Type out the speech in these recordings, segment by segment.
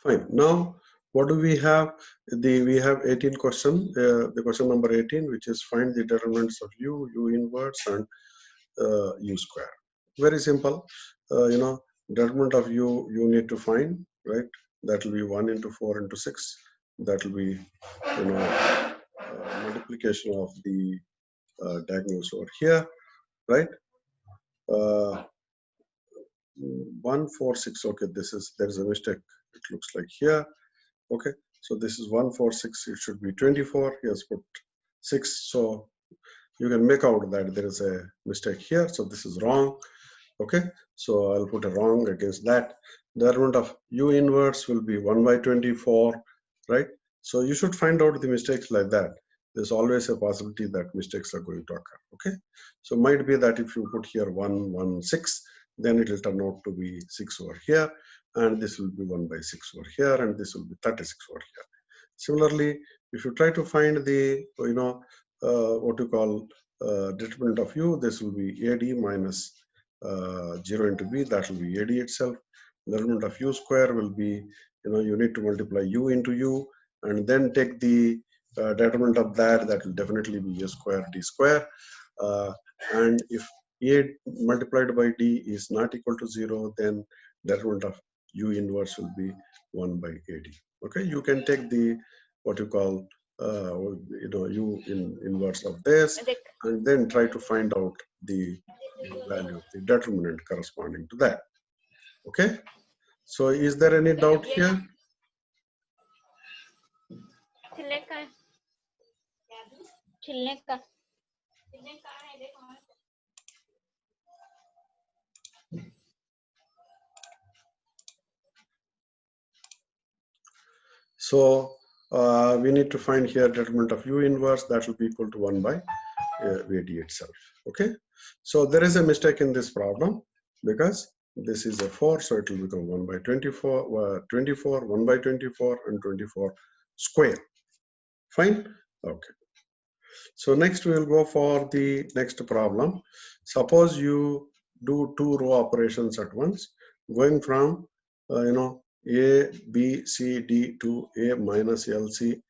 Fine. Now, what do we have? We have 18 question. The question number 18, which is find the determinants of u inverse, and u square. Very simple. Determinant of you need to find, right? That will be 1 into 4 into 6. That will be, multiplication of the diagonals over here, right? 146. Okay, there is a mistake. It looks like here. Okay, so this is 146. It should be 24. He has put 6. So you can make out that there is a mistake here. So this is wrong. Okay, so I'll put a wrong against that. The determinant of u inverse will be 1 by 24, right? So you should find out the mistakes like that. There's always a possibility that mistakes are going to occur. Okay, so might be that if you put here 116, then it will turn out to be 6 over here, and this will be 1 by 6 over here, and this will be 36 over here. Similarly, if you try to find the what you call determinant of u, this will be AD minus 0 into b, that will be AD itself. The determinant of u square will be, you need to multiply u into u, and then take the determinant of that will definitely be a square d square. And if a multiplied by d is not equal to 0, then determinant of u inverse will be 1 by AD. Okay, you can take the what you call u inverse of this, and then try to find out the value of the determinant corresponding to that. Okay, so is there any doubt here? So we need to find here determinant of u inverse, that will be equal to 1 by VD itself. Okay, so there is a mistake in this problem because this is a 4, so it will become 1 by 24, 24, 1 by 24, and 24 square. Fine. Okay. So next we will go for the next problem. Suppose you do 2 row operations at once, going from A, B, C, D to A minus LC,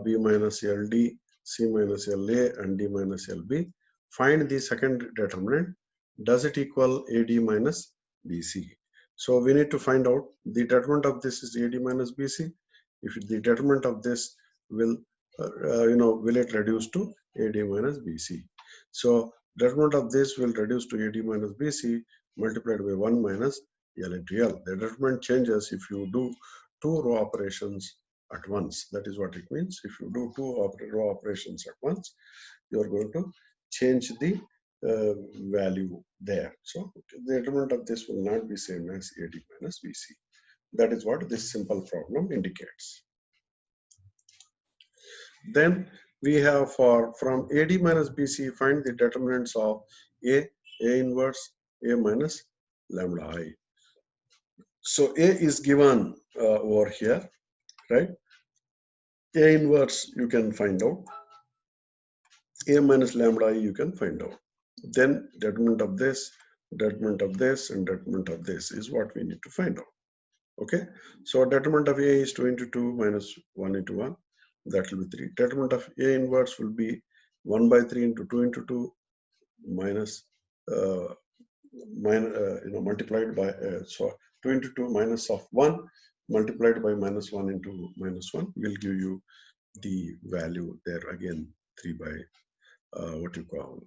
B minus LD, C minus LA, and D minus LB. Find the second determinant. Does it equal AD minus BC? So we need to find out the determinant of this is AD minus BC. If the determinant of this will will it reduce to AD minus BC? So determinant of this will reduce to AD minus BC multiplied by 1 minus L into L. The determinant changes if you do 2 row operations at once. That is what it means. If you do 2 row operations at once, you are going to change the value there. So the determinant of this will not be same as AD minus BC. That is what this simple problem indicates. Then we have from AD minus BC, find the determinants of A inverse, A minus lambda I. So A is given over here, right? A inverse you can find out. A minus lambda I you can find out. Then determinant of this, and determinant of this is what we need to find out. Okay, so determinant of A is 2 into 2 minus 1 into 1. That will be 3. Determinant of A inverse will be 1 by 3 into 2 into 2 minus multiplied by so 2 into 2 minus of 1 multiplied by minus 1 into minus 1 will give you the value there again, 3 by what you call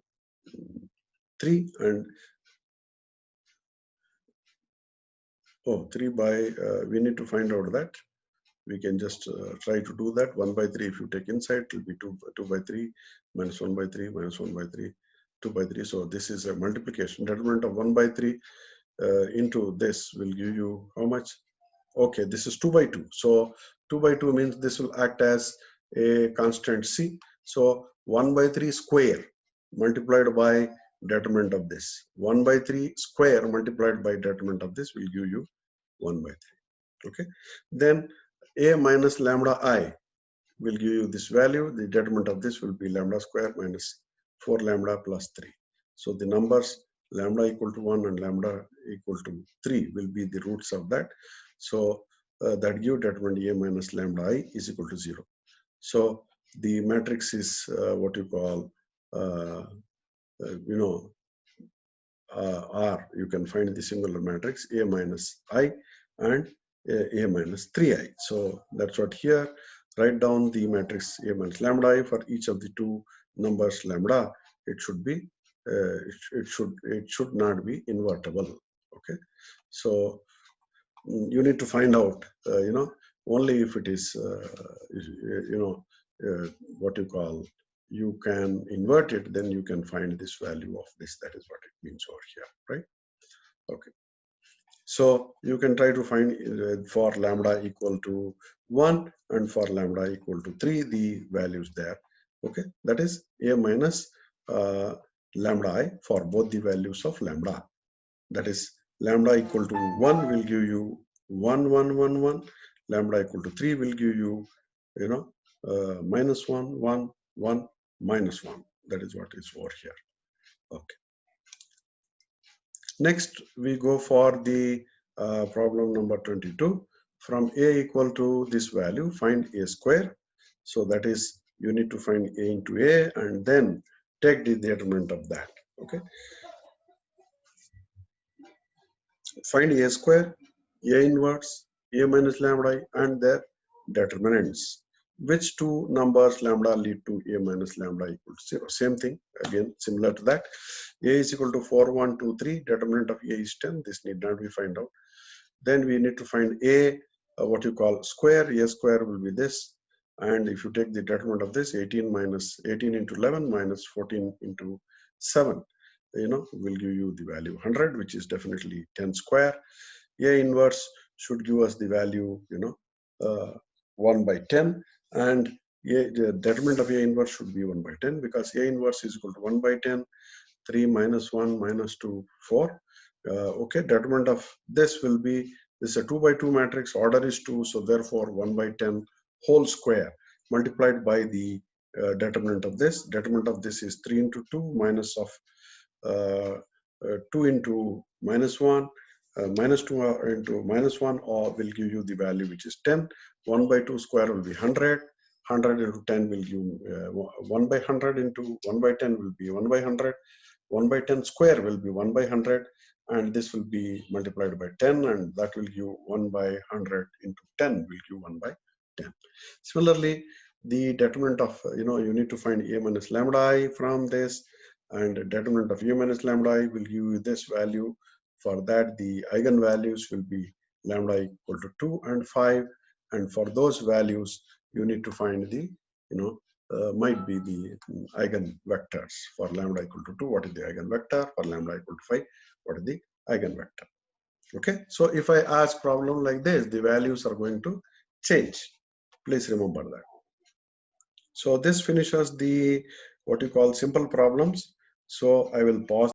3, and 3 by we need to find out that. We can just try to do that. 1 by 3 if you take inside, it will be 2 by 3 minus 1 by 3 minus 1 by 3, 2 by 3. So this is a multiplication. Determinant of 1 by 3 into this will give you how much? Okay, this is 2 by 2. So 2 by 2 means this will act as a constant C. So 1 by 3 square multiplied by determinant of this. 1 by 3 square multiplied by determinant of this will give you 1 by 3. Okay, then A minus lambda I will give you this value. The determinant of this will be lambda square minus 4 lambda plus 3. So the numbers lambda equal to 1 and lambda equal to 3 will be the roots of that. So that give determinant A minus lambda I is equal to 0. So the matrix is what you call, R. You can find the singular matrix A minus I and A minus 3I. So that's what here. Write down the matrix A minus lambda I for each of the two numbers lambda. It should be it should not be invertible. Okay. So you need to find out only if it is what you call, you can invert it, then you can find this value of this. That is what it means over here, right? Okay, so you can try to find for lambda equal to 1 and for lambda equal to 3 the values there. Okay, that is A minus lambda I for both the values of lambda. That is lambda equal to 1 will give you 1 1 1 1. Lambda equal to 3 will give you minus 1 1 1 minus 1. That is what is over here. Okay, next we go for the problem number 22. From A equal to this value, find A square. So that is, you need to find A into A and then take the determinant of that. Okay, find A square, A inverse, A minus lambda and their determinants. Which two numbers lambda lead to A minus lambda equal to 0? Same thing, again similar to that. A is equal to 4 1 2 3, determinant of A is 10. This need not be find out. Then we need to find A, what you call square. A square will be this, and if you take the determinant of this, 18 into 11 minus 14 into 7, will give you the value 100, which is definitely 10 square. A inverse should give us the value 1 by 10, and the determinant of A inverse should be 1 by 10, because A inverse is equal to 1 by 10. 3 minus 1 minus 2 4. Okay, determinant of this will be, this is a 2 by 2 matrix, order is 2, so therefore 1 by 10 whole square multiplied by the determinant of this. Determinant of this is 3 into 2 minus of 2 into minus 1 minus 2 into minus 1, or will give you the value which is 10. 1 by 2 square will be 100. 100 into 10 will give 1 by 100 into 1 by 10 will be 1 by 100. 1 by 10 square will be 1 by 100, and this will be multiplied by 10, and that will give 1 by 100 into 10 will give 1 by 10. Similarly, the determinant of, you need to find A minus lambda I from this, and determinant of A minus lambda I will give you this value. For that, the eigenvalues will be lambda equal to 2 and 5, and for those values, you need to find the, might be the eigenvectors. For lambda equal to 2, what is the eigenvector? For lambda equal to 5, what is the eigenvector? Okay, so if I ask problem like this, the values are going to change. Please remember that. So this finishes the what you call simple problems. So I will pause